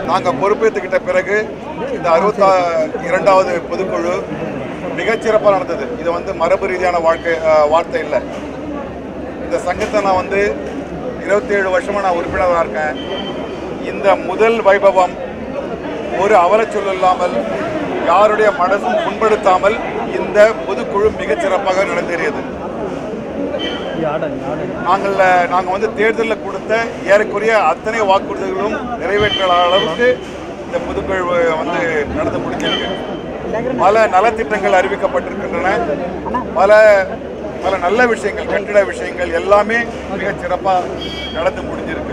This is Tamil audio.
நாங்கள் பொறுப்பேற்றுக்கிட்ட பிறகு இந்த 62வது பொதுக்குழு மிகச்சிறப்பாக நடந்தது. இது வந்து மரபு ரீதியான வார்த்தை இல்லை. இந்த சங்கத்தை நான் 27 வருஷமாக நான் உறுப்பினராக இருக்கேன். இந்த முதல் வைபவம் ஒரு அவலச்சொல் இல்லாமல் யாருடைய மனசும் புண்படுத்தாமல் இந்த பொதுக்குழு மிகச்சிறப்பாக நடந்தேறியது. நாங்கள் தேர்தலில் கொடுத்த ஏறக்குறைய அத்தனை வாக்குறுதிகளும் நிறைவேற்ற அளவுக்கு இந்த பொதுக்குழு நடந்து முடிஞ்சிருக்கு. பல நலத்திட்டங்கள் அறிவிக்கப்பட்டிருக்கின்றன. பல நல்ல விஷயங்கள், கட்டிட விஷயங்கள் எல்லாமே மிகச் சிறப்பாக நடந்து முடிஞ்சிருக்கு.